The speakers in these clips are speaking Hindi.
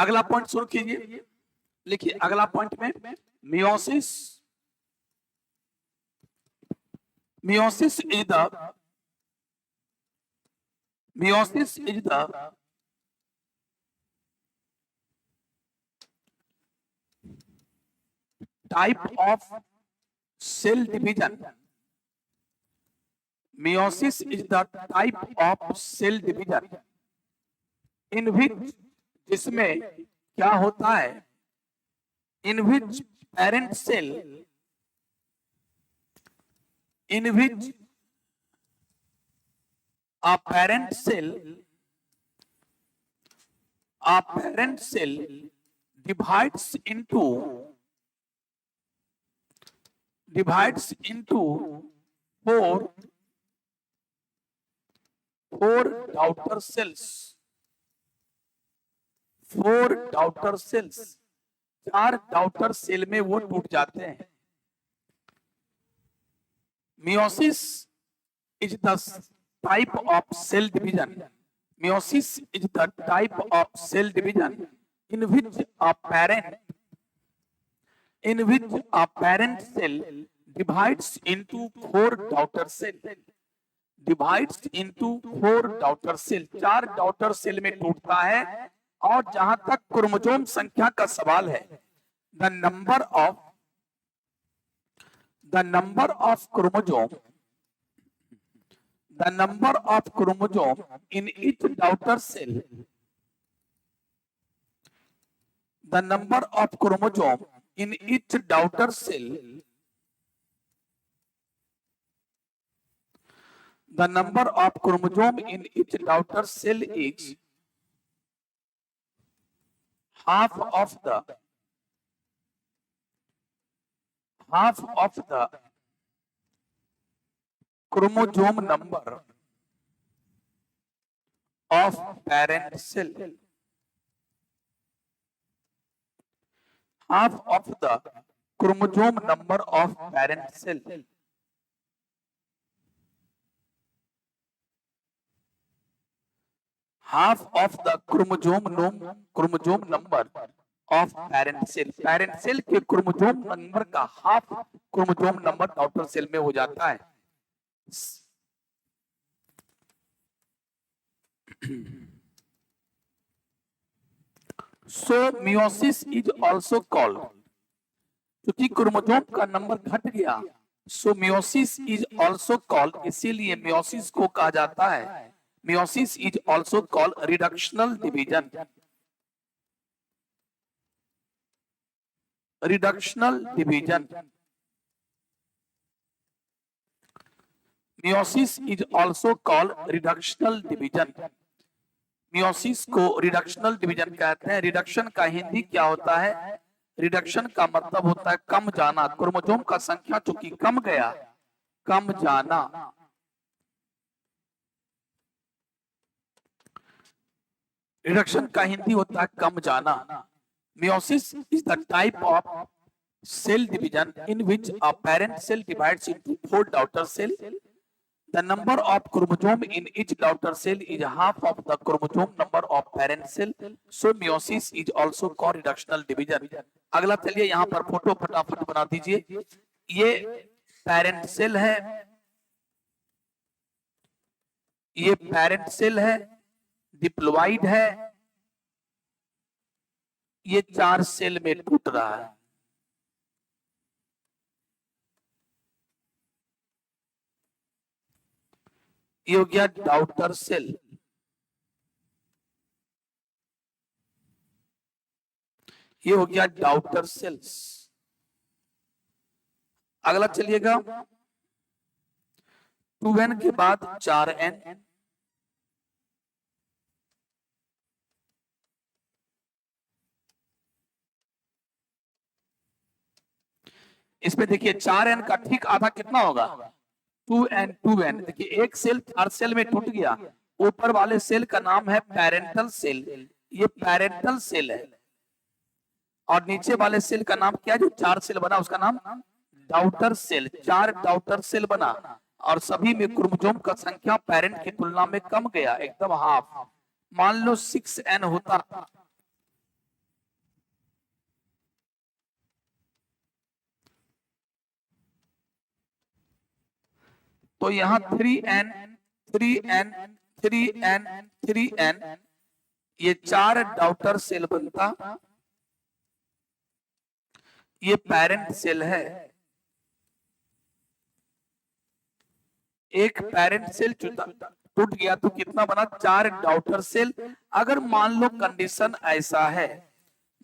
अगला पॉइंट शुरू कीजिए। लिखिए अगला पॉइंट में meiosis is the type of cell division. Meiosis is the type of cell division in which, जिसमें क्या होता है, in which parent cell a parent cell divides into four daughter cells. चार डाउटर सेल में वो टूट जाते हैं। Meiosis is the type of cell division. Meiosis is the type of cell division in which a parent cell divides into four daughter cell। चार डॉटर सेल में टूटता है। और जहां तक क्रोमोसोम संख्या का सवाल है, the number of chromosome in each daughter cell the number of chromosome in each daughter cell is half of the chromosome number of parent cell। half of the chromosome number of parent cell। half of the chromosome number of parent cell। parent cell के क्रोमोसोम नंबर का half chromosome number daughter cell में हो जाता है। So meiosis is also called, क्योंकि क्रोमोसोम का नंबर घट गया, so meiosis is also called, इसीलिए meiosis को कहा जाता है, meiosis is also called reductional division। meiosis is also called reductional division। Meiosis को रिडक्शनल डिवीजन कहते हैं। रिडक्शन का हिंदी क्या होता है? रिडक्शन का मतलब होता है कम जाना। क्रोमोसोम का संख्या चूंकि कम गया, कम जाना। रिडक्शन का हिंदी होता है कम जाना। Meiosis is the type of cell division in which a parent cell divides into four daughter cell. The number of chromosome in each daughter cell is half of the chromosome number of parent cell. So meiosis is also called reductional division। अगला चलिए यहाँ पर फोटो फटाफट बना दीजिए। ये पेरेंट सेल है, ये पेरेंट सेल है, डिप्लॉइड है, ये चार सेल में टूट रहा है। ये हो गया डॉटर सेल। ये हो गया डॉटर सेल्स। अगला चलिएगा 2n के बाद 4n। इसमें देखिए 4n का ठीक आधा कितना होगा? 2n। देखिए एक सेल हर सेल में टूट गया। ऊपर वाले सेल का नाम है पेरेंटल सेल, ये पेरेंटल सेल है। और नीचे वाले सेल का नाम क्या है? जो चार सेल बना उसका नाम डॉटर सेल। चार डॉटर सेल बना और सभी में क्रोमोसोम का संख्या पेरेंट की तुलना में कम गया, एकदम हाफ। मान लो 6n होता तो यहाँ 3n 3n 3n 3n, ये 4 डॉटर सेल बनता, ये पेरेंट सेल है। एक पेरेंट सेल टूट गया तो कितना बना, 4 डॉटर सेल। अगर मान लो कंडीशन ऐसा है,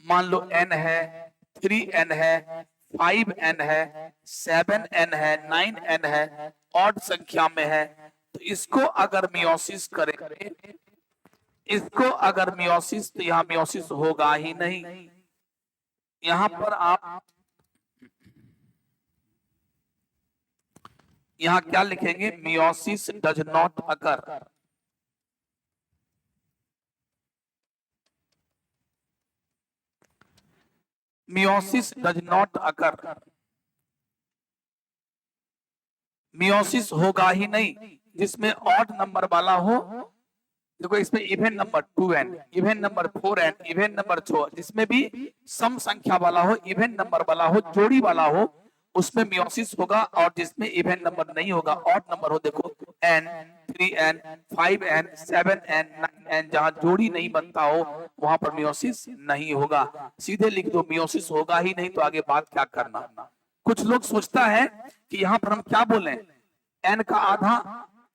मान लो n है, 3n है, 5n है, 7n है, 9n है, ऑड संख्या में है, तो इसको अगर मियोसिस करें, इसको अगर मियोसिस, तो यहाँ मियोसिस होगा ही नहीं। यहाँ पर आप यहाँ क्या लिखेंगे, meiosis does not occur. Meiosis does not occur, meiosis होगा ही नहीं जिसमें ऑड नंबर वाला हो। देखो इसमें even number 2n, even number 4n, even number 4, जिसमें भी सम संख्या वाला हो, इवन नंबर वाला हो, जोड़ी वाला हो, उसमें मियोसिस होगा। और जिसमें इवन नंबर नहीं होगा, ऑड नंबर हो, देखो n, 3n, 5n, 7n, 9n, जहां जोड़ी नहीं बनता हो वहां पर मियोसिस नहीं होगा। सीधे लिख दो मियोसिस होगा ही नहीं, तो आगे बात क्या करना। कुछ लोग सोचता है कि यहाँ पर हम क्या बोले, n का आधा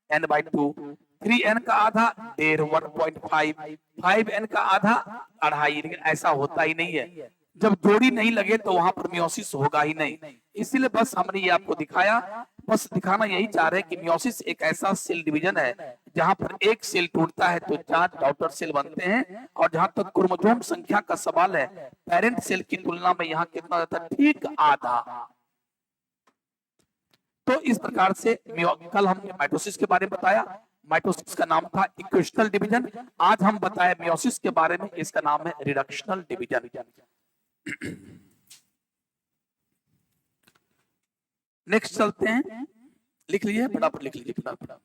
n/2, 3n का आधा 1.5, 1.5, 5n का आधा 2.5, लेकिन ऐसा होता ही नहीं है। जब जोड़ी नहीं लगे तो वहां पर मियोसिस होगा ही नहीं। इसीलिए बस हमने ये आपको दिखाया, बस दिखाना यही चाह रहे हैं कि मियोसिस एक ऐसा सेल डिवीजन है जहां पर एक सेल टूटता है तो 4 डॉटर सेल बनते हैं। और जहां तक क्रोमोसोम संख्या का सवाल है, पेरेंट सेल की तुलना में यहाँ कितना रहता है, ठीक आधा। तो इस प्रकार से कल हमने माइटोसिस के बारे में बताया, माइटोसिस का नाम था इक्वेशनल डिवीजन। आज हम बताए मियोसिस के बारे में, इसका नाम है रिडक्शनल डिवीजन। नेक्स्ट चलते हैं, लिख लीजिए फटाफट, लिख लीजिए फटाफट।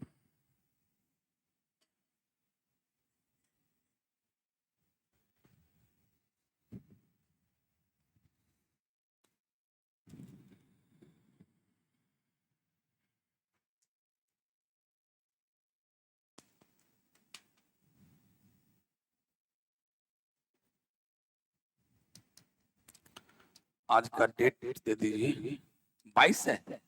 आज का डेट दे दीजिए, 22 है।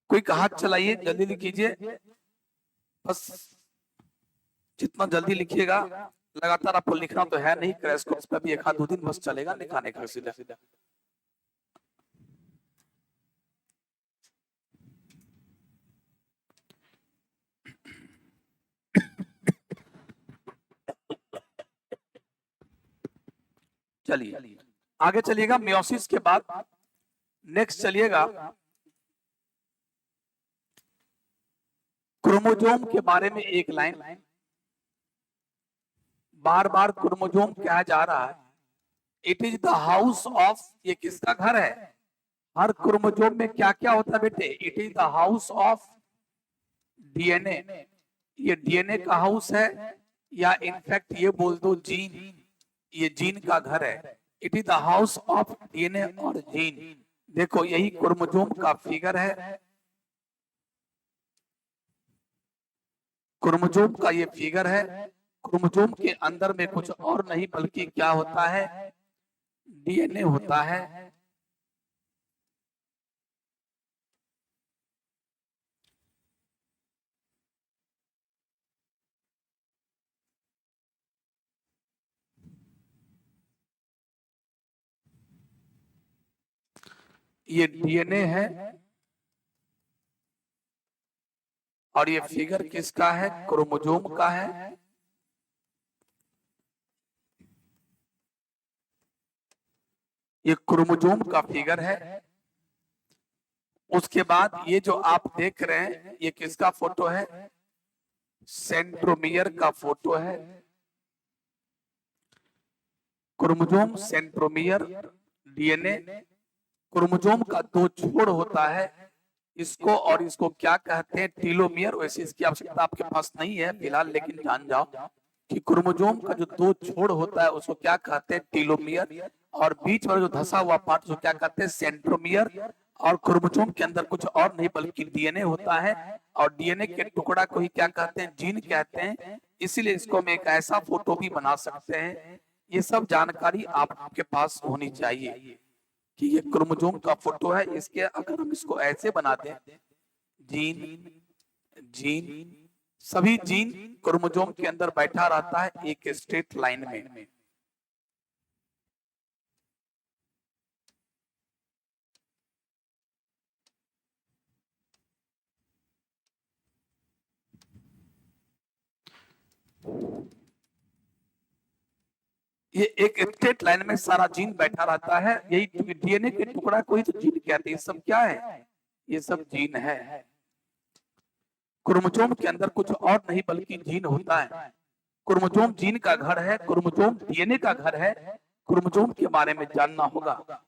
कोई हाथ चलाइए, जल्दी लिखिए, बस जितना जल्दी लिखिएगा। लगातार आपको लिखना तो है नहीं, क्रैश कोर्स पे भी 1 आध 2 दिन बस चलेगा, लिखाने का सीधा सीधा। चलिए आगे चलिएगा, मियोसिस के बाद नेक्स्ट चलिएगा क्रोमोजोम के बारे में। एक लाइन, बार बार क्रोमोजोम कहा जा रहा है, it is the house of, ये किसका घर है। हर क्रोमोजोम में क्या क्या होता है बेटे, it is the house of DNA. ये डीएनए का हाउस है, या इनफैक्ट ये बोल दो जीन, ये जीन का घर है। It is the house of DNA और जीन। देखो यही क्रोमोजोम का फिगर है, क्रोमोजोम का ये फिगर है। क्रोमोजोम के अंदर में कुछ और नहीं बल्कि क्या होता है, डीएनए होता है। ये डीएनए है, और ये फिगर किसका है? क्रोमोसोम का है। ये क्रोमोसोम का फिगर है। उसके बाद ये जो आप देख रहे हैं ये किसका फोटो है? सेंट्रोमियर का फोटो है। Chromosome, centromere, DNA. क्रोमोसोम का दो छोर होता है, इसको और इसको क्या कहते हैं? टीलोमियर। वैसे इसकी आवश्यकता आपके पास नहीं है फिलहाल, लेकिन जान जाओ कि क्रोमोसोम का जो दो छोर होता है उसको क्या कहते हैं? टीलोमियर। और बीच में जो धसा हुआ पार्ट उसको क्या कहते हैं? सेंट्रोमियर। और क्रोमोसोम के अंदर कुछ और नहीं बल्कि डीएनए होता है, और डीएनए के टुकड़ा को ही क्या कहते हैं? जीन कहते हैं। इसीलिए इसको हम एक ऐसा फोटो भी बना सकते हैं। ये सब जानकारी आपके पास होनी चाहिए कि ये क्रोमोसोम का फोटो है। इसके अगर हम इसको ऐसे बना दें, जीन जीन सभी जीन क्रोमोसोम के अंदर बैठा रहता है एक स्ट्रेट लाइन में। ये एक स्ट्रेट लाइन में सारा जीन बैठा रहता है। यही डीएनए के टुकड़ा को ही तो जीन कहते हैं। ये सब क्या है? ये सब जीन है। क्रोमोसोम के अंदर कुछ और नहीं बल्कि जीन होता है। क्रोमोसोम जीन का घर है, क्रोमोसोम डीएनए का घर है। क्रोमोसोम के बारे में जानना होगा।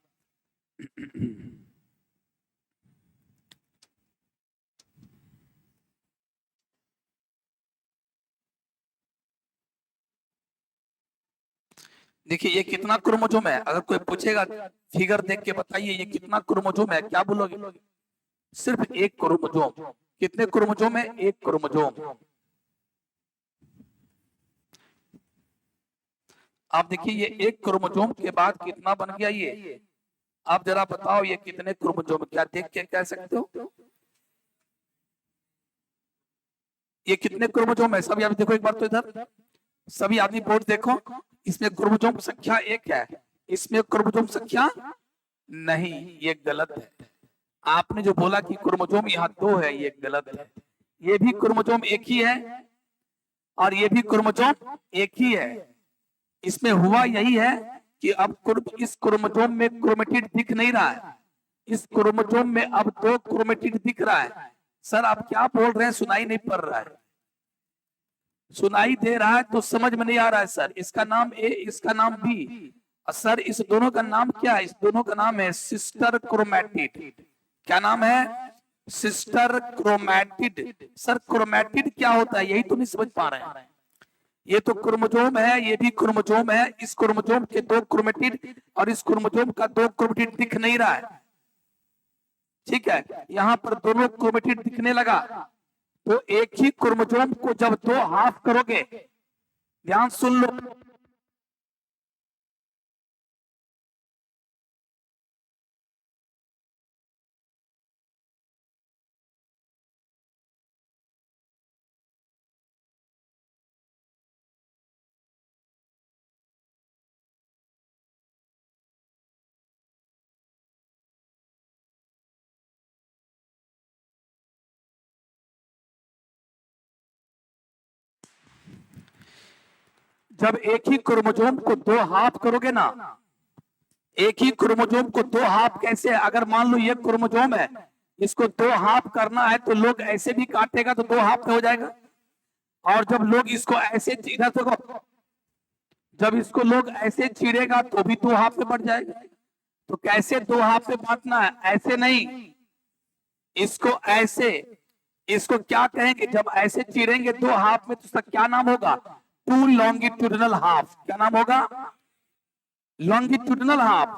देखिए ये कितना क्रोमोसोम है? अगर कोई पूछेगा फिगर देख के बताइए ये कितना क्रोमोसोम है, क्या बोलोगे? सिर्फ एक क्रोमोसोम। कितने क्रोमोसोम है? एक क्रोमोसोम। आप देखिए ये एक क्रोमोसोम के बाद कितना बन गया ये? आप जरा बताओ ये कितने क्रोमोसोम? क्या देख के कह सकते हो ये कितने क्रोमोसोम है? सभी आप देखो एक बार तो इधर, सभी आदमी बोर्ड देखो। इसमें क्रोमोसोम संख्या एक है, इसमें क्रोमोसोम संख्या नहीं, ये गलत है। आपने जो बोला कि क्रोमोसोम यहाँ दो है, ये गलत है। ये भी क्रोमोसोम एक ही है और ये भी क्रोमोसोम एक ही है। इसमें हुआ यही है कि अब इस क्रोमोसोम में क्रोमेटिड दिख नहीं रहा है, इस क्रोमोसोम में अब दो क्रोमेटिड दिख रहा है। सर आप क्या बोल रहे हैं? सुनाई नहीं पड़ रहा है। सुनाई दे रहा है तो समझ में नहीं आ रहा है सर। इसका नाम ए, इसका नाम बी। सर इस दोनों का नाम क्या है? इस दोनों का नाम है सिस्टर क्रोमैटिड। क्या नाम है? Sister chromatid. सर क्रोमैटिड क्या होता है यही तो नहीं समझ पा रहे हैं। ये तो क्रोमोसोम है, ये भी क्रोमोसोम है। इस क्रोमोसोम के दो क्रोमेटिड और इस क्रोमोसोम का दो क्रोमेटिड दिख नहीं रहा है। ठीक है, यहाँ पर दोनों क्रोमेटिड दिखने लगा तो एक ही क्रोमोसोम को जब दो हाफ करोगे, ध्यान सुन लो, जब एक ही क्रोमोसोम को दो हाफ करोगे ना, एक ही क्रोमोसोम को दो हाफ कैसे? अगर मान लो ये क्रोमोसोम है, इसको दो हाफ करना है तो लोग ऐसे भी काटेगा तो दो हाफ में हो जाएगा। और जब लोग इसको ऐसे इधर देखो, जब इसको लोग ऐसे चीरेगा तो भी दो हाफ में बढ़ जाएगा। तो कैसे दो हाफ में बांटना है? ऐसे नहीं, इसको ऐसे। इसको क्या कहेंगे? जब ऐसे चीरेंगे दो हाफ में तो उसका क्या नाम होगा? Two longitudinal half. क्या नाम होगा? Longitudinal half.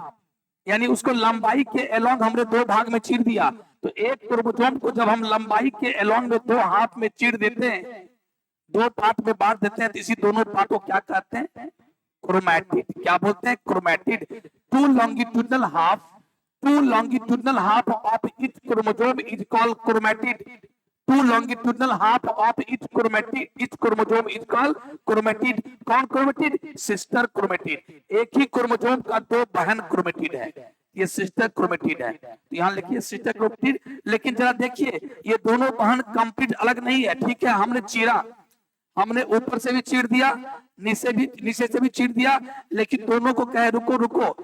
यानी उसको लंबाई के एलोंग हमने दो भाग में चीर दिया। तो एक क्रोमोसोम को जब हम लंबाई के एलोंग में दो हाफ में चीर देते हैं, दो पार्ट में बांट देते हैं, तो इसी दोनों पार्ट को क्या कहते हैं? क्रोमैटिड। क्या बोलते हैं? Chromatid. Two longitudinal half, two longitudinal half of each chromosome is called chromatid. Two longitudinal half of each chromatid, each chromosome is called chromatid. कौन क्रोमैटिड? Sister chromatid. एक ही क्रोमोसोम का दो बहन क्रोमैटिड है। ये सिस्टर क्रोमेटिड है। तो यहाँ लिखिए सिस्टर क्रोमेटिड। लेकिन जरा देखिए ये दोनों बहन कंप्लीट अलग नहीं है, ठीक है। हमने चीरा, हमने ऊपर से भी चीर दिया, नीचे से भी चीर दिया, लेकिन दोनों को कहे रुको रुको,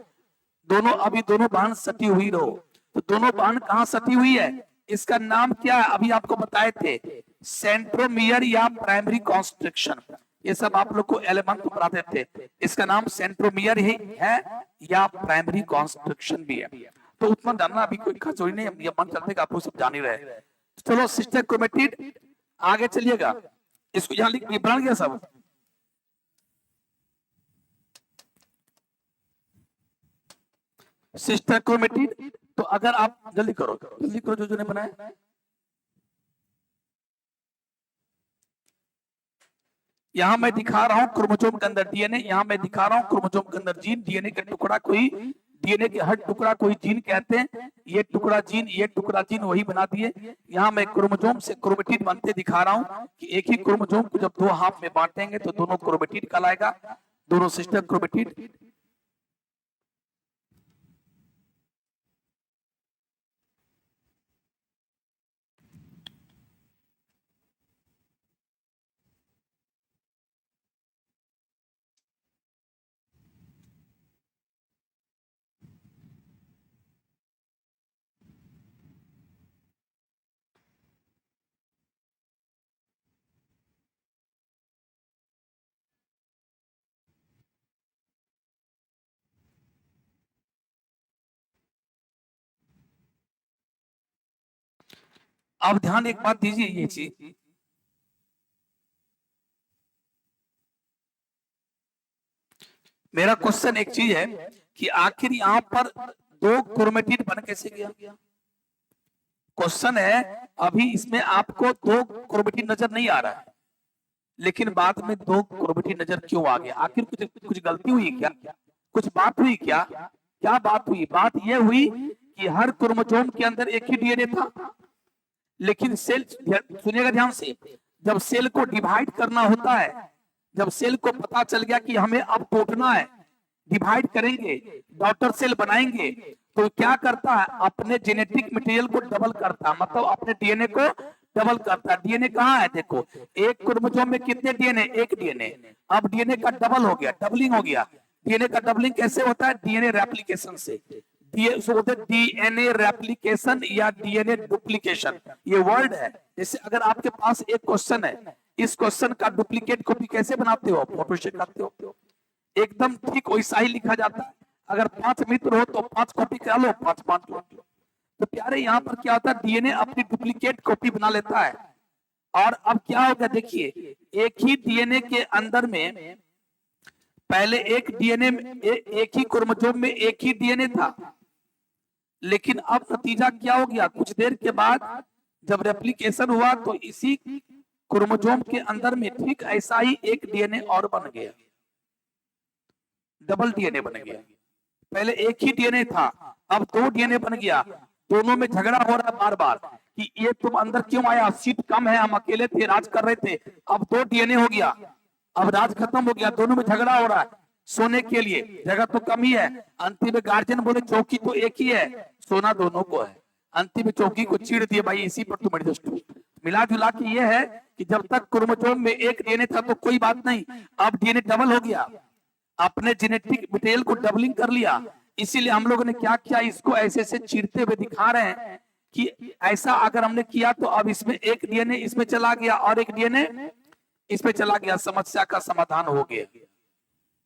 दोनों अभी दोनों बहन सटी हुई रहो। तो दोनों बहन कहाँ सटी हुई है, इसका नाम क्या है, अभी आपको बताए थे, सेंट्रोमियर या प्राइमरी कॉन्स्ट्रिक्शन। ये सब आप लोग को 11th में पढ़ाते थे। इसका नाम सेंट्रोमियर ही है या प्राइमरी कॉन्स्ट्रिक्शन भी है। तो उतना जानना अभी कोई खास जरूरी नहीं, ये मन चलते आप लोग सब जान ही रहे। चलो सिस्टर क्रोमेटिड, आगे चलिएगा। इसको यहाँ लिख बन गया सब। सिस्टर क्रोमेटिड, तो अगर आप जल्दी करो जो नहीं बनाया। यहां मैं दिखा रहा हूं क्रोमोसोम के अंदर डीएनए, यहां मैं दिखा रहा हूं क्रोमोसोम के अंदर जीन। डीएनए का टुकड़ा कोई, डीएनए के हर टुकड़ा कोई जीन कहते हैं। ये टुकड़ा जीन, ये टुकड़ा जीन वही बना दिए। यहाँ मैं क्रोमोसोम से क्रोमेटिड बनते दिखा रहा हूं कि एक ही क्रोमोसोम को जब दो हाफ में बांटेंगे तो दोनों क्रोमेटिड कहलाएगा, दोनों सिस्टर क्रोमेटिड। अब ध्यान एक बात दीजिए, ये चीज मेरा क्वेश्चन एक चीज है कि आखिर यहाँ पर दो क्रोमेटिड बन कैसे गया। क्वेश्चन है, अभी इसमें आपको दो क्रोमेटिड नजर नहीं आ रहा है, लेकिन बाद में दो क्रोमेटिड नजर क्यों आ गया। आखिर कुछ कुछ गलती हुई क्या, कुछ बात हुई क्या, क्या बात हुई। बात यह हुई कि हर क्रोमोसोम के अंदर एक ही डीएनए था, लेकिन सेल, सुनिएगा ध्यान से, जब सेल को डिवाइड करना होता है, जब सेल को पता चल गया कि हमें अब तोड़ना है, डिवाइड करेंगे, डॉटर सेल बनाएंगे, तो क्या करता है, अपने जेनेटिक मटेरियल को डबल करता है, मतलब अपने डीएनए को डबल करता है। डीएनए कहाँ है, देखो एक क्रोमोसोम में कितने डीएनए, एक डीएनए। अब डीएनए का डबल हो गया, डबलिंग हो गया। डीएनए का डबलिंग कैसे होता है, डीएनए रेप्लिकेशन से। डीएनए रेप्लिकेशन या डीएनए डुप्लीकेशन, ये वर्ड है। जैसे अगर आपके पास एक क्वेश्चन है, इस क्वेश्चन का डुप्लीकेट कॉपी कैसे बनाते हो, फोटो से करते हो, एकदम ठीक वैसा ही लिखा जाता है। अगर 5 मित्र हो तो 5 कॉपी करा लो, 5 लो। तो प्यारे यहाँ पर क्या होता है, डीएनए अपनी डुप्लीकेट कॉपी बना लेता है। और अब क्या होगा, देखिए एक ही डीएनए के अंदर में पहले एक डीएनए एक ही क्रोमोसोम में एक ही डीएनए था, लेकिन अब नतीजा क्या हो गया, कुछ देर के बाद जब रेप्लिकेशन हुआ तो इसी क्रोमोसोम के अंदर में ठीक ऐसा ही एक डीएनए और बन गया, डबल डीएनए बन गया। पहले एक ही डीएनए था, अब 2 डीएनए बन गया। दोनों में झगड़ा हो रहा है बार बार कि ये तुम अंदर क्यों आया, सीट कम है, हम अकेले थे, राज कर रहे थे। अब 2 डीएनए हो गया, अब राज खत्म हो गया, दोनों में झगड़ा हो रहा है सोने के लिए, जगह तो कम ही है। अंतिम में गार्जियन बोले चौकी तो एक ही है, सोना दोनों को है। अंतिम में चौकी को चीड़ दिए, भाई इसी पर तुम एडजस्ट हो। मिला जुला के ये है कि जब तक क्रोमोसोम में एक डीएनए था तो कोई बात नहीं, अब डीएनए डबल हो गया, अपने जेनेटिक मटेरियल को डबलिंग कर लिया। इसीलिए हम लोगों ने क्या किया, इसको ऐसे से चीरते हुए दिखा रहे हैं कि ऐसा अगर हमने किया तो अब इसमें एक डीएनए इसमें चला गया और एक डीएनए इसमें चला गया, समस्या का समाधान हो गया।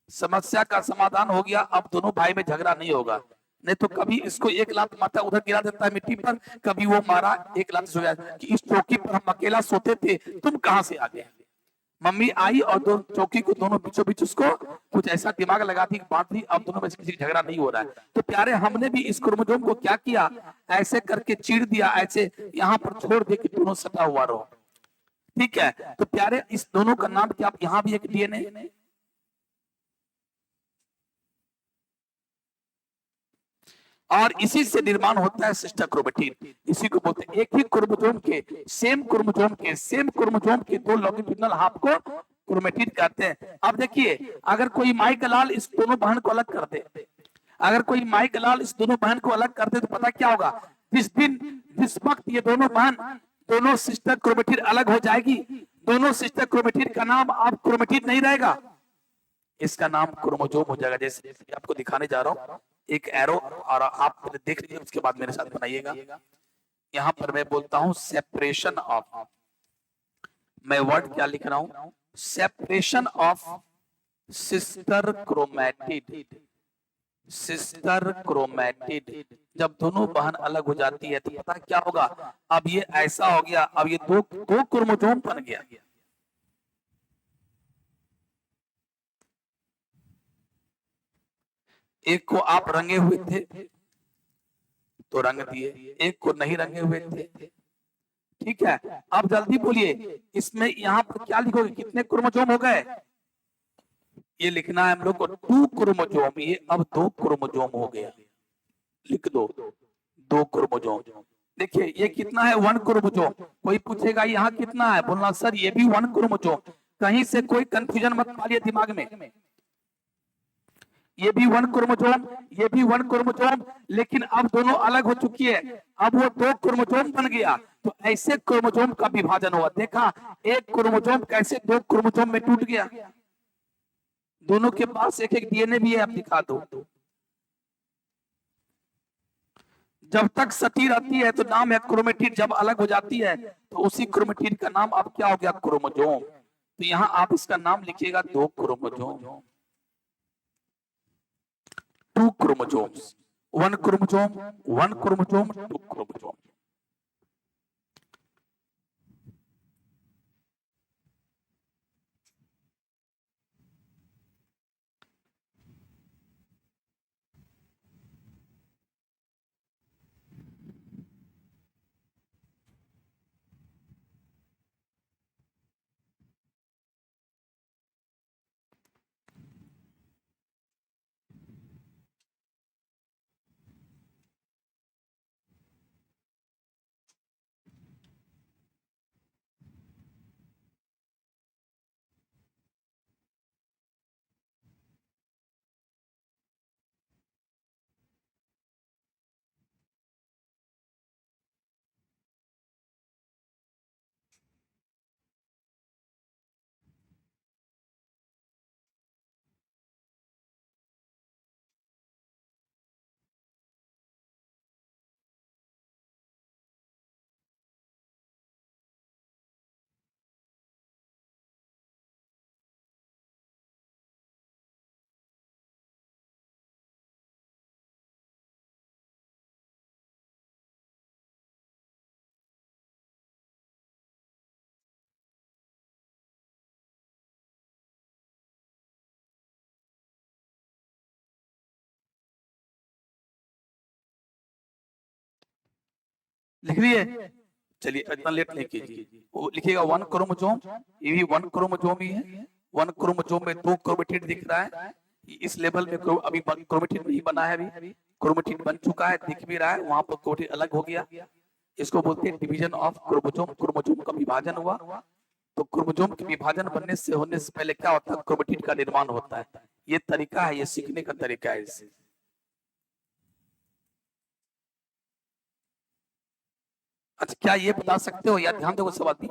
समस्या का समाधान हो गया, अब दोनों भाई में झगड़ा नहीं होगा। नहीं तो कभी इसको एक लात माता उधर गिरा देता है मिट्टी पर, कभी वो मारा एक लात सोया कि इस चौकी पर हम अकेला सोते थे, तुम कहां से आ गए। मम्मी आई और दो चौकी को दोनों बीचों बीच उसको कुछ ऐसा दिमाग लगा दी, बांट दी, अब दोनों में से किसी झगड़ा नहीं हो रहा है। तो प्यारे हमने भी इस क्रोमोसोम को क्या किया, ऐसे करके चीर दिया, ऐसे यहाँ पर छोड़ दे कि दोनों सटा हुआ रहो, ठीक है। तो प्यारे इस दोनों का नाम क्या, यहाँ भी एक डीएनए, और इसी से निर्माण होता है सिस्टर क्रोमेटिड। इसी को बोलते हैं एक ही क्रोमोसोम के, सेम क्रोमोसोम के 2 लॉन्गिट्यूडिनल हाफ को क्रोमेटिड कहते हैं। अब देखिए अगर कोई माई का लाल इस दोनों बहन को अलग कर दे, अगर कोई माइक लाल इस दोनों बहन को अलग कर दे तो पता क्या होगा? जिस वक्त ये दोनों बहन, दोनों सिस्टर क्रोमेटिड अलग हो जाएगी, दोनों सिस्टर क्रोमेटिड का नाम अब क्रोमेटिड नहीं रहेगा, इसका नाम क्रोमोजोम हो जाएगा। जैसे आपको दिखाने जा रहा हूँ एक एरो, और आप देख लीजिए, उसके बाद मेरे साथ बनाइएगा। यहाँ पर मैं बोलता हूँ सेपरेशन ऑफ, मैं वर्ड क्या लिख रहा हूँ? Separation of sister chromatid. Sister chromatid, जब दोनों बहन अलग हो जाती है तो पता क्या होगा? अब ये ऐसा हो गया, अब ये दो दो क्रोमोजोम बन गया। एक को आप रंगे हुए थे तो रंग दिए, एक को नहीं रंगे हुए थे, ठीक है। अब जल्दी बोलिए, इसमें यहाँ पर क्या लिखोगे? कितने क्रोमोजोम हो गए? ये लिखना है हम लोग को 2 क्रोमोजोम, ये अब 2 क्रोमोजोम हो गया, लिख दो 2 क्रोमोजोम। देखिए ये कितना है? 1 क्रोमोजोम। कोई पूछेगा यहाँ कितना है, बोलना सर ये भी 1 क्रोमोजोम। कहीं से कोई कंफ्यूजन मत पालिए दिमाग में, ये भी 1 क्रोमोजोम, ये भी 1 क्रोमोजोम, लेकिन अब दोनों अलग हो चुकी है, अब वो 2 क्रोमोजोम बन गया। तो ऐसे क्रोमोजोम का विभाजन हुआ। देखा एक क्रोमोजोम कैसे 2 क्रोमोजोम में टूट गया। दोनों के पास एक एक डीएनए भी है, आप दिखा दो। जब तक सटी रहती है तो नाम है क्रोमेटिड, जब अलग हो जाती है तो उसी क्रोमेटिड का नाम अब क्या हो गया? क्रोमोजोम। तो यहाँ आप इसका नाम लिखिएगा 2 chromosome, 2 chromosomes, 1 chromosome, 1 chromosome, 2 chromosome. लिख लिए? चलिए इतना लेट नहीं कीजिए, वो लिखिएगा 1 क्रोमोजोम, ये भी 1 क्रोमोजोम ही है। 1 क्रोमोजोम में 2 क्रोमेटिड दिख रहा है। इस लेवल में अभी क्रोमेटिड नहीं बना है, अभी क्रोमेटिड बन चुका है, दिख भी रहा है, वहां पर क्रोमेटिड अलग हो गया। इसको बोलते हैं डिवीजन ऑफ क्रोमोजोम। क्रोमोजोम का विभाजन हुआ। तो क्रोमोजोम के विभाजन होने से पहले क्या होता है? क्रोमेटिड का निर्माण होता है। ये तरीका है, ये सीखने का तरीका है इससे। अच्छा क्या ये बता सकते हो, या ध्यान दो सवाल,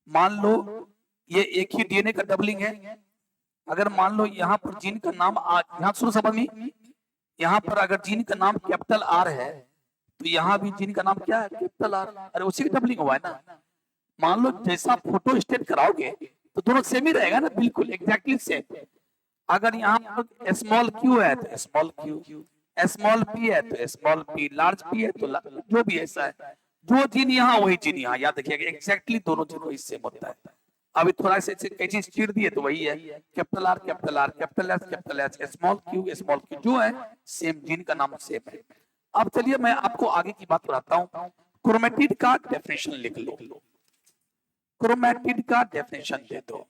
मान लो ये एक ही डीएनए का डबलिंग है, अगर मान लो यहाँ पर जीन का नाम यहाँ सुनो समझ में, यहाँ पर अगर जीन का नाम कैपिटल आर है तो यहाँ भी जीन का नाम क्या है? Capital R. अरे उसी का डबलिंग हुआ है ना। मान लो जैसा फोटो स्टेट कराओगे तो दोनों सेम ही रहेगा ना, बिल्कुल एग्जैक्टली सेम। अगर यहाँ पर स्मॉल क्यू है तो स्मॉल क्यू, स्मॉल पी है तो स्मॉल पी, लार्ज पी है तो जो भी ऐसा है, जो जीन यहाँ वही जीन यहाँ, याद रखिएगा एग्जैक्टली दोनों जीन वही सेम होता है। अभी थोड़ा सा कई चीज चीर दिए तो वही है, capital R capital R, capital S, small Q जो है सेम, जीन का नाम सेम है। अब चलिए मैं आपको आगे की बात बताता हूँ। क्रोमेटिड का डेफिनेशन लिख लो, क्रोमेटिड का डेफिनेशन दे दो।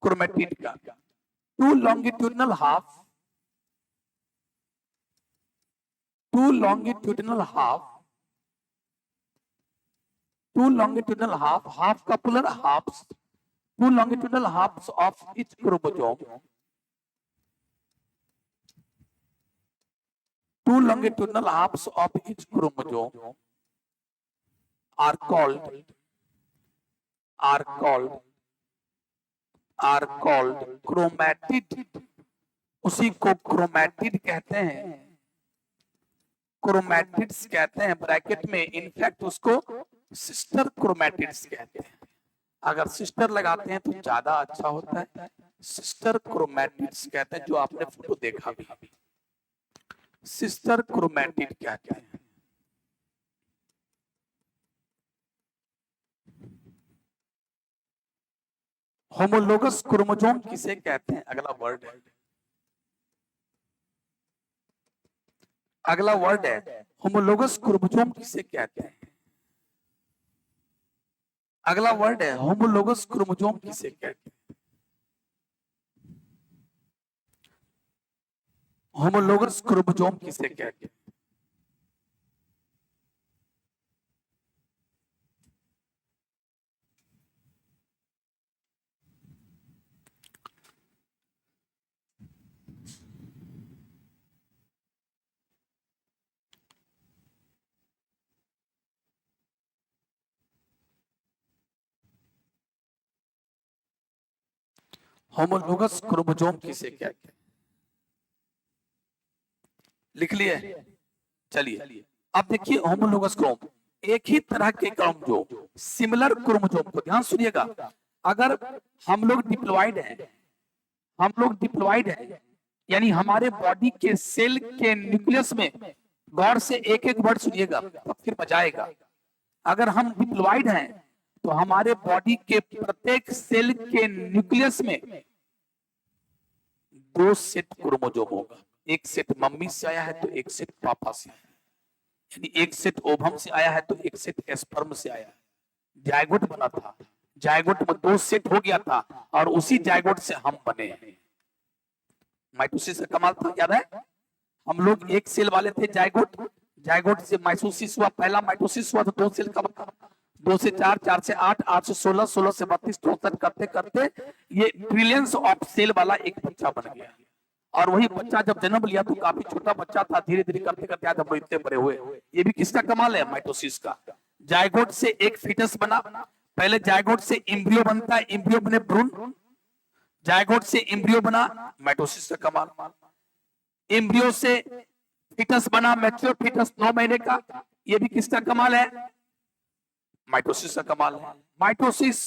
क्रोमेटिड का two longitudinal half, two longitudinal half का plural halves, two longitudinal halves of each chromosome two longitudinal halves of each chromosome are called are called are called chromatid. उसी को क्रोमैटिड कहते हैं, क्रोमैटिड्स कहते हैं ब्रैकेट में। इनफैक्ट उसको सिस्टर क्रोमैटिड्स कहते हैं। अगर सिस्टर लगाते हैं तो ज्यादा अच्छा होता है। सिस्टर क्रोमैटिड्स कहते हैं, जो आपने फोटो देखा भी, सिस्टर क्रोमैटिड कहते हैं। होमोलोगस क्रोमोसोम किसे कहते हैं? अगला वर्ड है, अगला वर्ड है होमोलोगस क्रोमोसोम किसे कहते हैं? अगला वर्ड है होमोलोगस क्रोमोसोम किसे कहते हैं? होमोलोगस क्रोमोसोम किसे कहते हैं? होमोलोगस क्रोमोसोम किसे कहते हैं? लिख लिए? चलिए अब देखिए, होमोलोगस क्रोम, एक ही तरह के क्रोमोसोम, सिमिलर क्रोमोसोम को ध्यान सुनिएगा। अगर हम लोग डिप्लॉइड हैं, हम लोग डिप्लॉइड हैं, यानी हमारे बॉडी के सेल के न्यूक्लियस में, गौर से एक एक वर्ड सुनिएगा तब फिर मजा आएगा। अगर हम डिप्लॉइड हैं तो हमारे बॉडी के प्रत्येक सेल के न्यूक्लियस में 2 सेट क्रोमोसोम होगा। एक सेट मम्मी से आया है तो एक सेट पापा से आया है, यानी एक सेट ओवम से आया है तो एक सेट स्पर्म से आया है। जायगोट बना था, जायगोट में 2 सेट हो गया था और उसी जायगोट से हम बने हैं। माइटोसिस का कमाल था, याद है? हम लोग एक सेल वाले थे जायगोट, जायगोट से माइटोसिस हुआ, पहला माइटोसिस हुआ तो 2 सेल का बना, 2 से 4, 4 से 8, 8 से 16, 16 से 32, 64 करते करते ये ट्रिलियंस ऑफ सेल वाला एक बच्चा बन गया। और वही बच्चा जब जन्म लिया तो काफी छोटा बच्चा था, धीरे धीरे करते करते आज हम लोग इतने बड़े हुए। ये भी किसका कमाल है? माइटोसिस का। जायगोट से एक फीटस बना, पहले जायगोट से एम्ब्रियो बनता है, एम्ब्रियो बने भ्रूण, जायगोट से एम्ब्रियो बना, माइटोसिस का कमाल। एम्ब्रियो से फीटस बना, मैच्योर फीटस 9 महीने का, ये भी किसका कमाल है? माइटोसिस का कमाल है। माइटोसिस,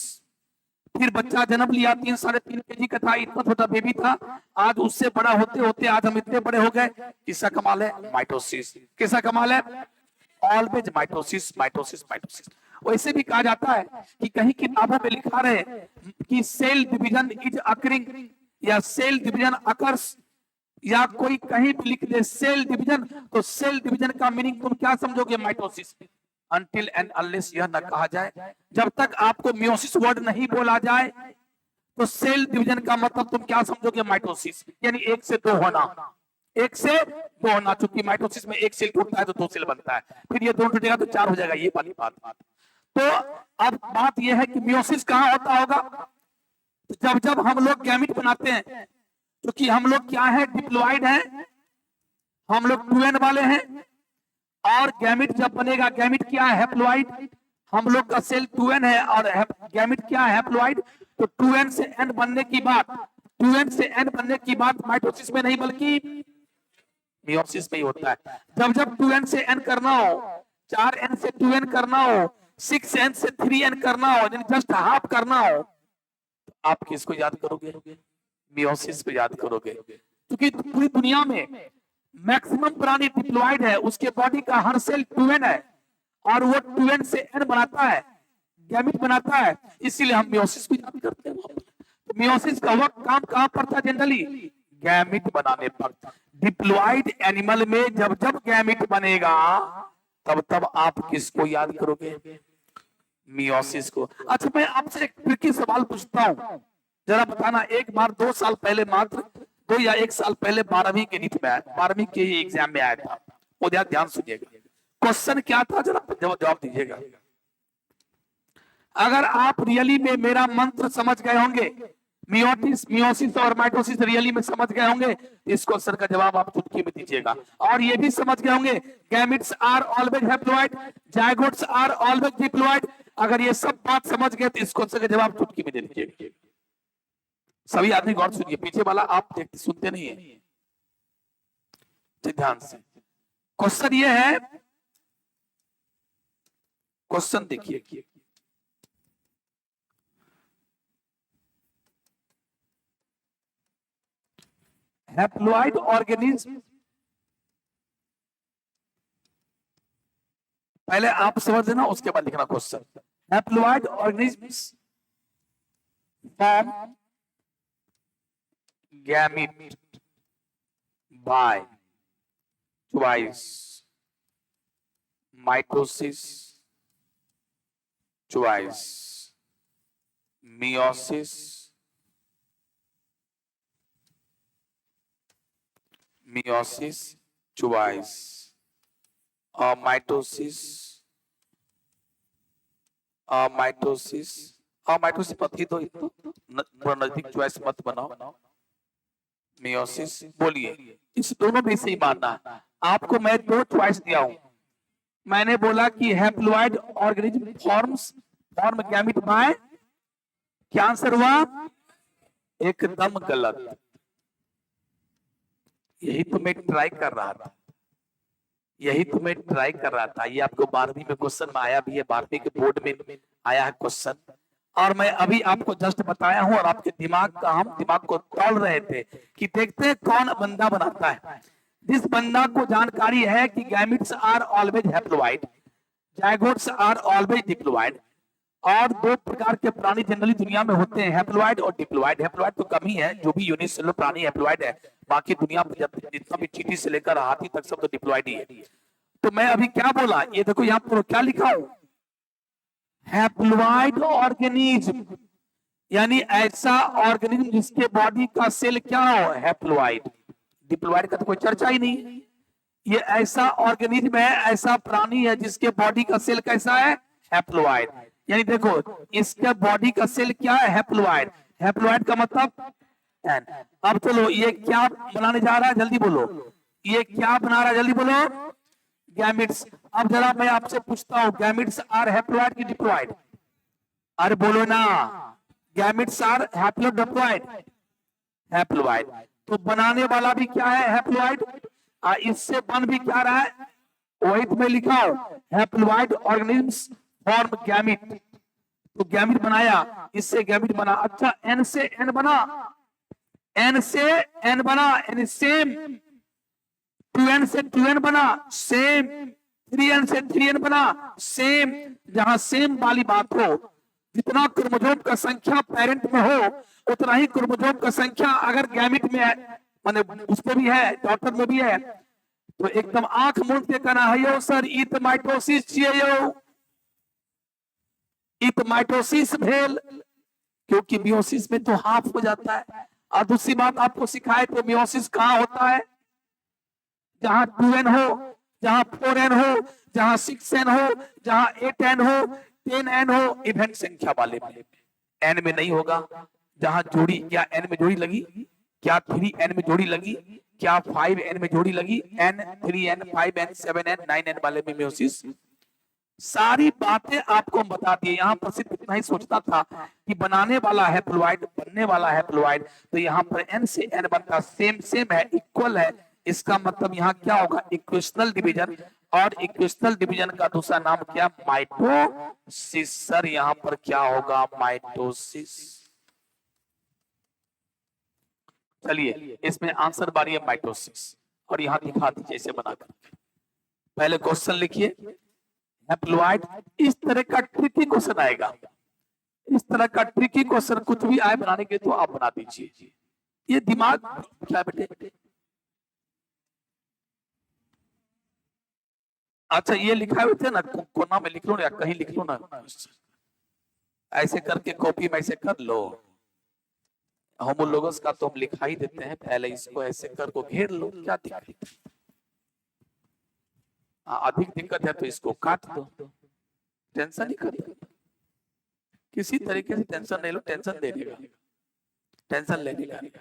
फिर बच्चा जन्म लिया, 3 साढ़े 3 केजी का था, इतना छोटा बेबी था, आज उससे बड़ा होते होते आज हम इतने बड़े हो गए। किसका कमाल है? माइटोसिस। किसका कमाल है? Always mitosis, mitosis, mitosis. वैसे भी कहा जाता है कि कहीं किताबों में लिखा रहे कि सेल डिवीजन इज अकरिंग, या सेल डिवीजन अकर्स, या कोई कहीं भी लिख दे सेल डिवीजन, तो सेल डिवीजन का मीनिंग तुम क्या समझोगे? माइटोसिस। अनटिल एंड अनलेस यह न कहा जाए, जब तक आपको मियोसिस वर्ड नहीं बोला जाए, तो सेल डिवीजन का मतलब तुम क्या समझोगे? माइटोसिस, यानी 1 से 2 होना, 1 से 2 होना। चूंकि माइटोसिस में 1 सेल टूटता है तो 2 सेल बनता है, फिर ये 2 टूटेगा तो 4 हो जाएगा, ये वाली बात। तो अब बात यह है कि मियोसिस कहां होता होगा? जब जब हम लोग गैमिट बनाते हैं, क्योंकि हम लोग क्या है? डिप्लॉइड हैं, हम लोग 2n वाले हैं, और गैमिट जब बनेगा, गैमिट क्या है? हैप्लॉइड। हम लोग का सेल 2n है और गैमिट क्या है? हैप्लॉइड। तो 2n से n बनने की बात, 2n से n बनने की बात माइटोसिस में नहीं बल्कि मियोसिस में ही होता है। जब जब 2n से n करना हो, 4n से 2n करना हो, 6n से 3n करना हो, यानी जस्ट हाफ करना हो, तो आप किसको याद करोगे? मियोसिस को याद करोगे। क्योंकि पूरी दुनिया में मैक्सिमम प्राणी डिप्लॉइड है, उसके बॉडी का हर सेल 2n है और वो 2n से n बनाता है, गैमिट बनाता है, इसीलिए हम मियोसिस को याद करते हैं। तो मियोसिस का वक्त काम कहां पर था? जनरली गैमिट बनाने पर। डिप्लॉइड एनिमल में जब जब गैमिट बनेगा तब तब आप किसको याद करोगे? मियोसिस को। अच्छा, मैं आपसे एक ट्रिकी सवाल पूछता हूं, जरा बताना। एक बार 2 साल पहले, मात्र 2 या 1 साल पहले 12वीं के नीट में आया, 12वीं के एग्जाम में आया था, वो ध्यान सुनिएगा। क्वेश्चन क्या था, जरा जवाब दीजिएगा। अगर आप रियली में मेरा मंत्र समझ गए होंगे मियोसिस मियोसिस और माइटोसिस रियली में समझ गए होंगे। इस क्वेश्चन का जवाब आप चुटकी में दीजिएगा। और ये भी समझ गए होंगे gametes are always haploid, zygotes are always diploid. अगर ये सब बात समझ गए तो इस क्वेश्चन का जवाब चुटकी में दे दीजिएगा। सभी आदमी गौर सुनिए, पीछे वाला आप देखते सुनते नहीं है, ध्यान से। क्वेश्चन ये है, क्वेश्चन देखिए, हैप्लॉइड ऑर्गेनिज्म, पहले आप समझ लेना उसके बाद लिखना question. Haploid organisms form gamete bye twice mitosis, twice meiosis, meiosis twice, mitosis, mitosis, mitosis मत ही तो थोड़ा नजदीक चॉइस मत बनाओ, मियोसिस बोलिए। इस दोनों में से ही मानना है आपको। मैं दो चॉइस दिया हूं, मैंने बोला कि haploid organism form gamete by, क्या आंसर हुआ? एकदम गलत। यही तो मैं ट्राई कर रहा था, यही तो मैं ट्राई कर रहा था। ये आपको 12वीं में क्वेश्चन में आया भी है, 12वीं के बोर्ड में आया है क्वेश्चन, और मैं अभी आपको जस्ट बताया हूं। और आपके दिमाग का, हम दिमाग को तोल रहे थे कि देखते हैं कौन बंदा बनाता है। जिस बंदा को जानकारी है कि gametes are always haploid, zygotes are always diploid, और दो प्रकार के प्राणी जनरली दुनिया में होते हैं, हैप्लॉइड और डिप्लॉइड। हैप्लॉइड तो कम ही है, जो भी यूनिसेलुलर प्राणी हैप्लॉइड है, बाकी दुनिया में जितना भी चींटी से लेकर हाथी तक सब तो डिप्लॉइड ही है। तो मैं अभी क्या बोला, ये देखो यहाँ पर क्या लिखा हूं, हैप्लॉइड ऑर्गेनिज्म, यानी ऐसा ऑर्गेनिज्म जिसके बॉडी का सेल क्या हो, हैप्लॉइड। डिप्लॉइड का तो कोई चर्चा ही नहीं। ये ऐसा ऑर्गेनिज्म है, ऐसा प्राणी है जिसके बॉडी का सेल कैसा है, हैप्लॉइड। यानी देखो इसके बॉडी का सेल क्या है, हैप्लॉइड। हैप्लॉइड का मतलब एन। अब चलो ये क्या बनाने जा रहा है, जल्दी बोलो, ये क्या बना रहा है, जल्दी बोलो, गैमेट्स। अब जरा मैं आपसे पूछता हूं, गैमेट्स आर हैप्लॉइड की डिप्लॉइड? अरे बोलो ना, gametes are haplo diploid, haploid. तो बनाने वाला भी क्या है, हैप्लॉइड। इससे बन भी क्या रहा है, वही तुम्हें लिखा हो, हैप्लॉइड ऑर्गेनिज्म्स फॉर्म गैमेट। तो गैमेट बनाया, इससे गैमेट बना। अच्छा एन से एन बना, एन से एन बना, यानी सेम। 2n से 2n बना, सेम। 3n से 3n बना, सेम। जहां सेम वाली बात हो, जितना क्रोमोसोम का संख्या पेरेंट में हो उतना ही क्रोमोसोम का संख्या अगर गैमेट में है, माने उसमें भी है, डॉटर में भी है, तो एकदम आंख मूंद के कहना है, यो सर इत माइटोसिस चाहिए, इत माइटोसिस भेल, क्योंकि मियोसिस में तो हाफ हो जाता है। और दूसरी बात आपको सिखाए तो मियोसिस कहां होता है, जहां 2n हो, जहां 4n हो, जहां 6n हो, जहां 8n हो, 10n हो, इवेंट संख्या वाले में। n में नहीं होगा। जहां जोड़ी, क्या n में जोड़ी लगी, क्या 3n में जोड़ी लगी, क्या 5n में जोड़ी लगी, n 3n 5n 7n 9n वाले में मियोसिस। सारी बातें आपको बता दी। यहाँ पर सिर्फ इतना ही सोचता था कि बनाने वाला है हैप्लॉइड, बनने वाला है हैप्लॉइड, तो यहाँ पर n से n बनता सेम सेम है, इक्वल है। इसका मतलब यहाँ क्या होगा, इक्वेशनल डिवीजन। और इक्वेशनल डिवीजन का दूसरा नाम क्या, माइटोसिस। सर यहाँ पर क्या होगा, माइटोसिस। चलिए इसमें आंसर बारी है माइटोसिस, और यहाँ दिखा दीजिए इसे बनाकर। पहले क्वेश्चन लिखिए, हैप्लॉइड। इस तरह का ट्रिकी क्वेश्चन आएगा, इस तरह का ट्रिकी क्वेश्चन कुछ भी आए बनाने के तो आप बना दीजिए। ये दिमाग क्या बेटे। अच्छा ये लिखा हुए थे ना, कोना में लिख लो या कहीं लिख लो ना, ऐसे करके कॉपी में ऐसे कर लो। होमोलोगस का तो हम लिखा ही देते हैं, पहले इसको ऐसे कर को घेर लो, क्या दिक्कत है। अधिक दिक्कत है तो इसको काट दो, टेंशन ही खत्म। किसी तरीके से टेंशन नहीं लो, टेंशन दे देगा। टेंशन लेने का नहीं।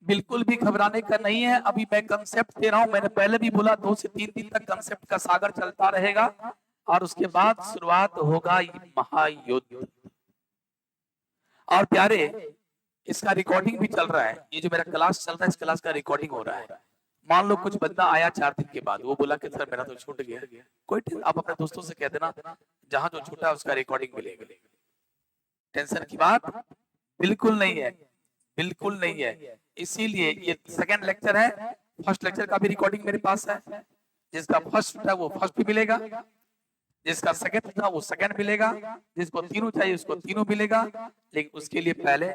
बिल्कुल भी घबराने का नहीं है। अभी मैं कंसेप्ट दे रहा हूं, मैंने पहले भी बोला 2 से 3 दिन तक कंसेप्ट का सागर चलता रहेगा और उसके बाद शुरुआत होगा महायुद्ध। और प्यारे, इसका रिकॉर्डिंग भी चल रहा है। ये जो मेरा क्लास चल रहा है, इस क्लास का रिकॉर्डिंग हो रहा है। मान लो कुछ बंदा आया 4 दिन के बाद, वो बोला कि सर मेरा तो छूट गया, कोई आप अपने दोस्तों से कह देना जहां जो छूटा है उसका रिकॉर्डिंग मिलेगा। टेंशन की बात बिल्कुल नहीं है, बिल्कुल नहीं है। इसीलिए ये सेकंड लेक्चर है, फर्स्ट लेक्चर का भी रिकॉर्डिंग मेरे पास है। जिसका फर्स्ट था वो फर्स्ट भी मिलेगा, जिसका सेकंड था वो सेकंड मिलेगा, जिसको तीनों चाहिए उसको तीनों मिलेगा। लेकिन उसके लिए पहले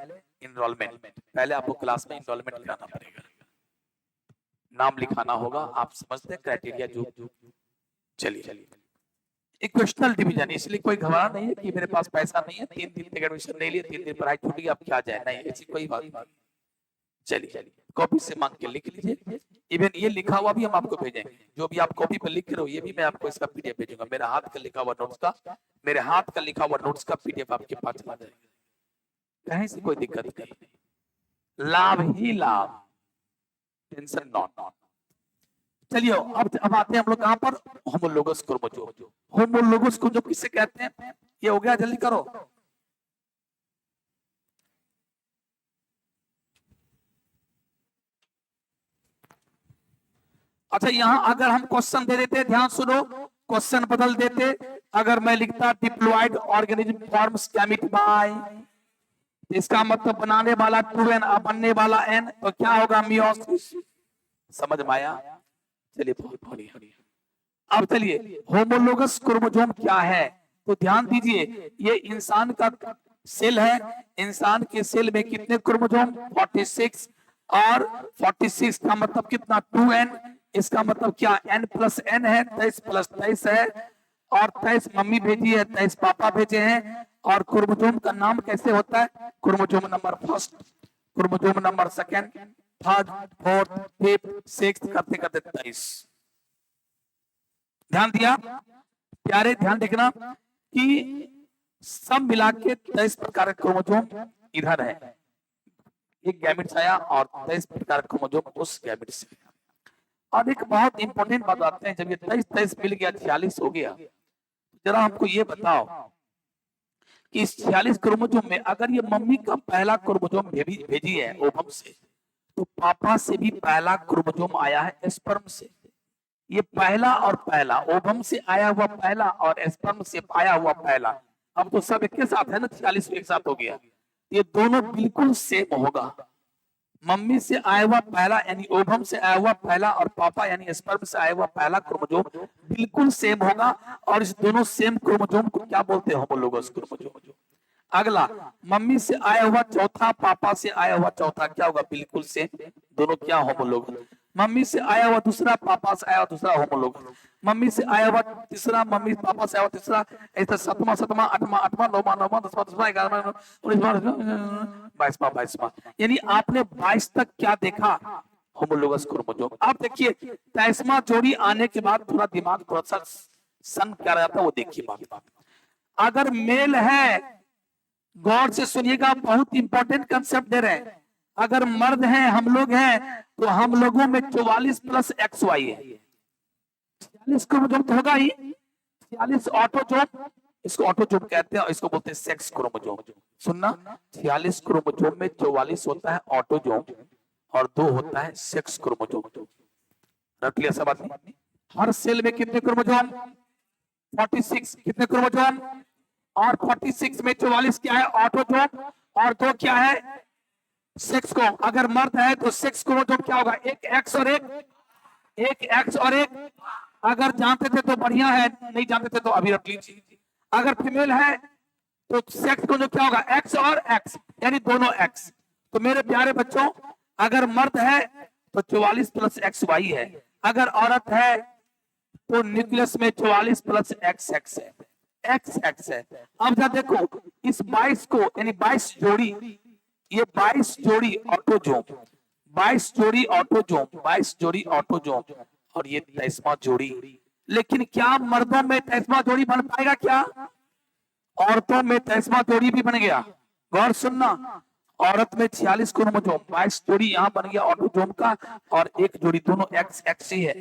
इनरोलमेंट, पहले आपको क्लास में इनरोलमेंट कराना पड़ेगा, नाम लिखाना होगा। आप समझते हैं क्राइटेरिया जो? चलिए, इक्वेशनल डिवीजन, इसलिए कोई घबरा नहीं है कि मेरे पास पैसा नहीं है, 3 दिन तक एडमिशन नहीं लिया, 3 दिन पढ़ाई छूट गई, अब क्या जाए, नहीं ऐसी कोई बात नहीं। चलिए कॉपी से मांग के लिख लीजिए। इवन ये लिखा हुआ भी हम आपको भेजेंगे, जो भी आप कॉपी पर लिख रहे हो ये भी मैं आपको इसका पीडीएफ भेजूंगा। मेरा हाथ का लिखा हुआ नोट्स का, मेरे हाथ का लिखा हुआ नोट्स का पीडीएफ आपके पास चला जाएगा, कहीं से कोई दिक्कत नहीं, लाभ ही लाभ, टेंशन नॉट। चलिए अब आते हैं हम लोग कहां पर, होमोलोगस क्रोमोसोम। होमोलोगस क्रोमोसोम किसे कहते हैं? ये हो गया, जल्दी करो। अच्छा, यहां अगर हम क्वेश्चन दे देते, ध्यान सुनो, क्वेश्चन बदल देते। अगर मैं लिखता diploid organism forms gamete by, इसका मतलब बनाने वाला 2n और बनने वाला n, तो क्या होगा? मियोसिस। समझ में आया? चलिए बहुत बढ़िया। अब चलिए, होमोलोगस क्रोमोसोम क्या है? तो ध्यान दीजिए, ये इंसान का सेल है। इंसान के सेल में कितने क्रोमोसोम? 46। और 46 का मतलब कितना? 2n। इसका मतलब क्या? n प्लस n है, 23 प्लस 23 है। और 23 मम्मी भेजी है, 23 पापा भेजे हैं। और क्रोमोसोम का नाम कैसे होता है? Chromosome number first, chromosome number second, third, fourth, fifth, sixth करते करते 23। ध्यान दिया? प्यारे ध्यान देखना कि सब मिला के 23 प्रकार के क्रोमोसोम इधर है, एक गैमेट से आया और 23 प्रकार के क्रोमोसोम उस गैमेट से आया। और एक बहुत इंपॉर्टेंट बात आते हैं, जब ये 23 मिल गया, 46 हो गया, जरा हमको ये बताओ कि इस 46 क्रोमोसोम में अगर ये मम्मी का पहला क्रोमोसोम भेजी है ओवम से, तो पापा से भी पहला क्रोमोसोम आया है स्पर्म से। ये पहला और पहला, ओवम से आया हुआ पहला और स्पर्म से आया हुआ पहला, अब तो सब एक साथ है ना, 46 एक साथ हो गया। ये दोनों बिल्कुल सेम होगा। मम्मी से आया हुआ पहला यानी ओवम से आया हुआ पहला और पापा यानी स्पर्म से आया हुआ पहला क्रोमोसोम बिल्कुल सेम होगा। और इस दोनों सेम क्रोमोसोम को क्या बोलते हैं? Homologous chromosome. अगला, मम्मी से आया हुआ चौथा, पापा से आया हुआ चौथा, क्या होगा? बिल्कुल सेम, दोनों क्या? होमोलोगस। मम्मी से आया हुआ दूसरा, पापा से आया हुआ दूसरा, होमोलोगस। मम्मी से आया हुआ तीसरा, मम्मी पापा से आया हुआ तीसरा, ऐसा सातवां सातवां, आठवां आठवां, नौवां नौवां, 10वां 10वां, 11वां 19वां 22वां 22वां, यानी आपने 22 तक क्या देखा? Homologous chromosome. अब देखिए 23वां जोड़ी आने के बाद थोड़ा दिमाग थोड़ा सा सन क्या रहता है वो देखिए बात। अगर मेल है, गौर से सुनिएगा, बहुत इंपॉर्टेंट कंसेप्ट दे रहे हैं। अगर मर्द हैं, हम लोग हैं, तो हम लोगों में 44 प्लस एक्स वाई है, 46 क्रोमोसोम तो होगा ही। 46 ऑटोजोम, इसको ऑटोजोम कहते हैं और इसको बोलते हैं सेक्स क्रोमोसोम। सुनना, 46 क्रोमोसोम में 44 होता है ऑटोजोम और 2 होता है सेक्स क्रोमोसोम। रख लिया सब आदमी? हर सेल में कितने क्रोमोसोम? 46। कितने क्रोमोसोम? और 46 में 44 क्या है? ऑटोजोम, और 2 क्या है? सेक्स। को अगर मर्द है तो सेक्स क्रोमोसोम क्या होगा? एक एक्स और एक एक्स और एक। अगर जानते थे तो बढ़िया है, नहीं जानते थे तो अभी रख लीजिए। अगर फीमेल है तो सेक्स को जो क्या होगा? एक्स और एक्स, यानी दोनों एक्स। तो मेरे प्यारे बच्चों, अगर मर्द है तो 44 प्लस एक्स वाई है, अगर औरत है तो न्यूक्लियस में 44 प्लस एक्स एक्स है, एक्स एक्स है। अब जरा देखो, इस 22 को यानी 22 जोड़ी, ये 22 जोड़ी ऑटोजोम, 22 जोड़ी ऑटोजोम, 22 जोड़ी ऑटोजोम और ये 23वां जोड़ी। लेकिन क्या मर्दों में 23वां जोड़ी बन पाएगा क्या? औरतों में 23वां जोड़ी भी बन गया। गौर सुनना, औरत में 46 क्रोमोसोम, 22 जोड़ी यहाँ बन गया ऑटोजोम का, और एक जोड़ी दोनों एक्स एक्स ही है,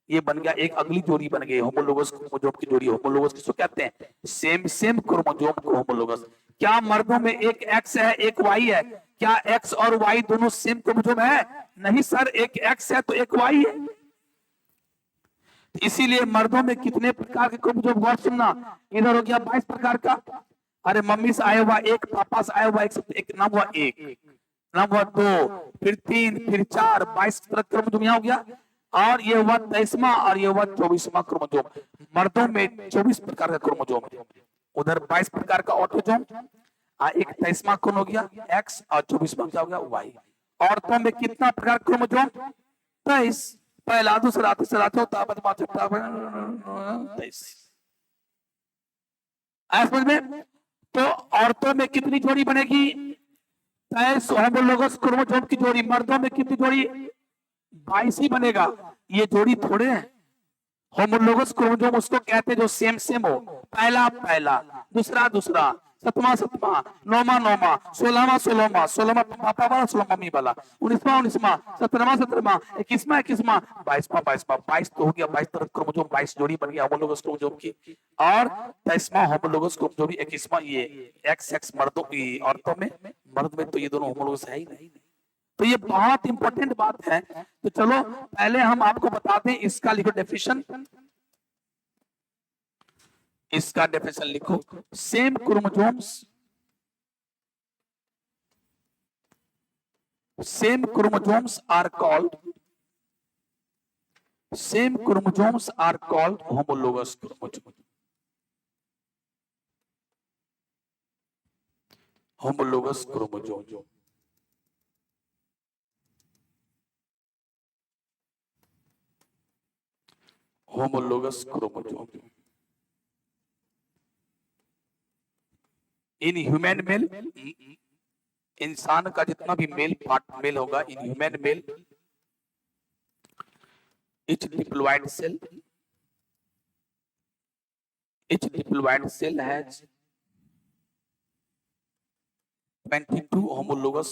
ये बन गया। एक अगली जोड़ी बन गई होमोलोगस क्रोमोसोम की जोड़ी। होमोलोगस किसको कहते हैं? सेम सेम क्रोमोसोम को होमोलोगस। क्या मर्दों में एक एक्स है एक वाई है? क्या एक्स और वाई दोनों सेम क्रोमोसोम है? नहीं सर, एक एक्स है तो एक वाई है। इसीलिए मर्दों में कितने प्रकार के क्रोमोसोम? गौर सुनना, इधर हो गया 22 प्रकार का। अरे मम्मी से आया हुआ एक, पापा से आया हुआ एक, एक नाम हुआ एक, नाम हुआ दो, फिर तीन, फिर चार, 22 क्रोमोसोम यहाँ हो गया। और ये हुआ 23वां और ये हुआ 24वां क्रोमोसोम। मर्दों में 24 प्रकार का क्रोमोसोम है, उधर 22 प्रकार का ऑटोजोम, एक 23वां कौन हो गया एक्स और 24वां क्या हो गया वाई। औरतों में कितना प्रकार क्रोमोसोम? 23। पहला दूसरा तीसरा चौथा पांचवा छठा 23। समझ में? तो औरतों में कितनी जोड़ी बनेगी? 23 होमोलोगस क्रोमोसोम की जोड़ी। मर्दों में कितनी जोड़ी? 22 ही बनेगा। ये जोड़ी थोड़े हैं। होमोलोगस क्रोमोसोम उसको कहते हैं जो सेम सेम हो, पहला पहला, दूसरा दूसरा, सतवा सतवा, नौमा नौमा, 16वां 16वां, 16वां पापा वाला 16वां मम्मी वाला, 19वां 19वां, 17वां 17वां, 21वां 21वां, 22वां 22वां। 22 तो हो गया, 22 तरह क्रोमोसोम, 22 जोड़ी बन गया होमोलोगस क्रोमोसोम की। और 23वां होमोलोगस क्रोमोसोम, 21वां ये एक्स एक्स मर्दों की। औरतों में, मर्द में तो ये दोनों होमोलोगस है ही नहीं। तो ये बहुत इंपॉर्टेंट बात है। तो चलो पहले हम आपको बता दें, इसका लिखो डेफिनेशन, इसका डेफिनेशन लिखो। Same chromosomes, same chromosomes are called, same chromosomes are called homologous chromosome. Homologous chromosome, homologous chromosome in human male, इंसान का जितना भी मेल पार्ट मेल होगा, in human male each diploid cell, each diploid cell has 22 homologous,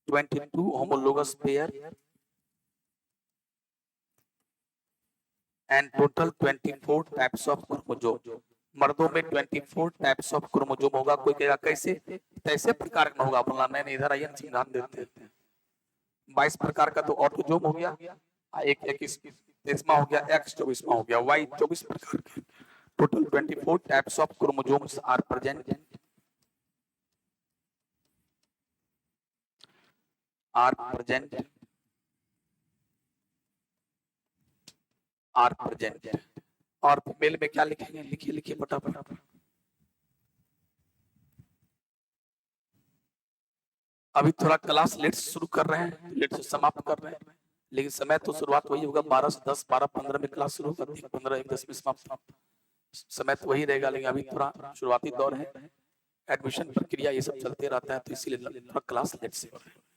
22 homologous pair and total 24 types of chromosome। मर्दों में 24 टाइप्स ऑफ क्रोमोसोम होगा। कोई कहेगा कैसे? कैसे प्रकार में होगा? बोला नहीं, इधर आइए समझा देते हैं। 22 प्रकार का तो ऑटोजोम हो गया, एक 23वां हो गया, एक्स 24वां हो गया, वाई 24 प्रकार के। Total 24 types of chromosomes are present, are present, are present. और मेल में क्या लिखेंगे? लिखिए लिखिए फटाफट। अभी थोड़ा क्लास लेट से शुरू कर रहे हैं, लेट से समाप्त कर रहे हैं, लेकिन समय तो शुरुआत वही होगा 12 से 10, 12-15 में क्लास शुरू होगा, 15-10 में समाप्त। समय तो वही रहेगा, लेकिन अभी थोड़ा शुरुआती दौर है, एडमिशन प्रक्रिया ये सब चलते रहता है, तो इसीलिए थोड़ा क्लास लेट से हो रहा है।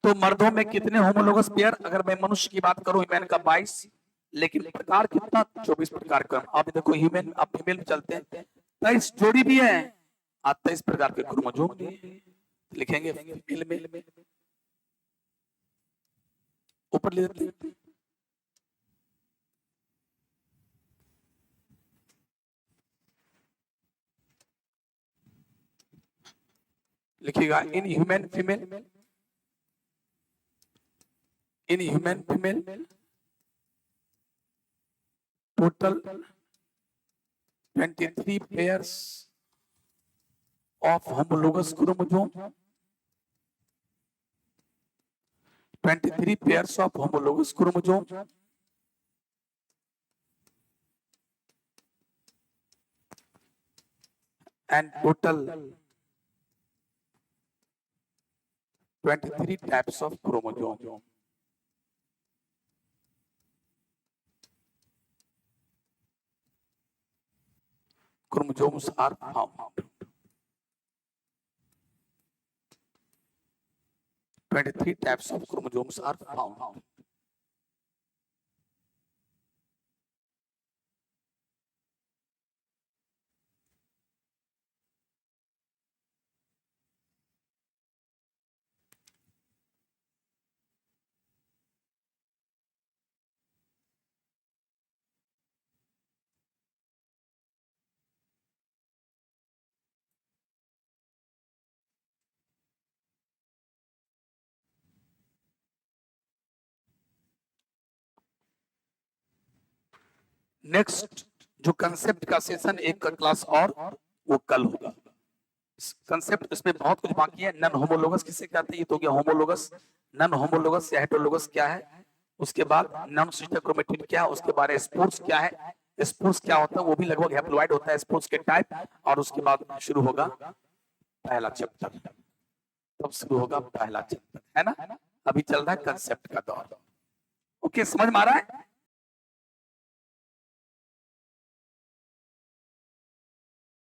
तो मर्दों में कितने होमोलोगस पेयर? अगर मैं मनुष्य की बात करूं, ह्यूमन का 22, लेकिन प्रकार कितना? 24 प्रकार का। आप देखो ह्यूमन, आप फीमेल में चलते हैं, 23 जोड़ी भी है, 23 प्रकार के क्रोमोसोम भी है। लिखेंगे फीमेल में, ऊपर ले देते हैं, लिखिएगा in human female, in human female total 23 pairs of homologous chromosome, 23 pairs of homologous chromosome and total 23 types of chromosome। chromosomes are found. 23 types of chromosomes are found. Next जो कंसेप्ट का सेशन एक का क्लास और वो कल होगा। कंसेप्ट इसमें बहुत कुछ बाकी है। नन होमोलोगस किसे कहते हैं, ये तो क्या होमोलोगस, नन होमोलोगस या हेटेरोलोगस क्या है, उसके बाद नॉन सिस्टर क्रोमेटिड क्या है, उसके बाद स्पोर्स क्या है, स्पोर्स क्या होता है वो भी लगभग हैप्लोइड होता है स्पोर्स के टाइप, और उसके बाद शुरू होगा पहला चैप्टर, तब शुरू होगा पहला चैप्टर, है ना। अभी चल रहा है कंसेप्ट का दौर। ओके, समझ में आ रहा है।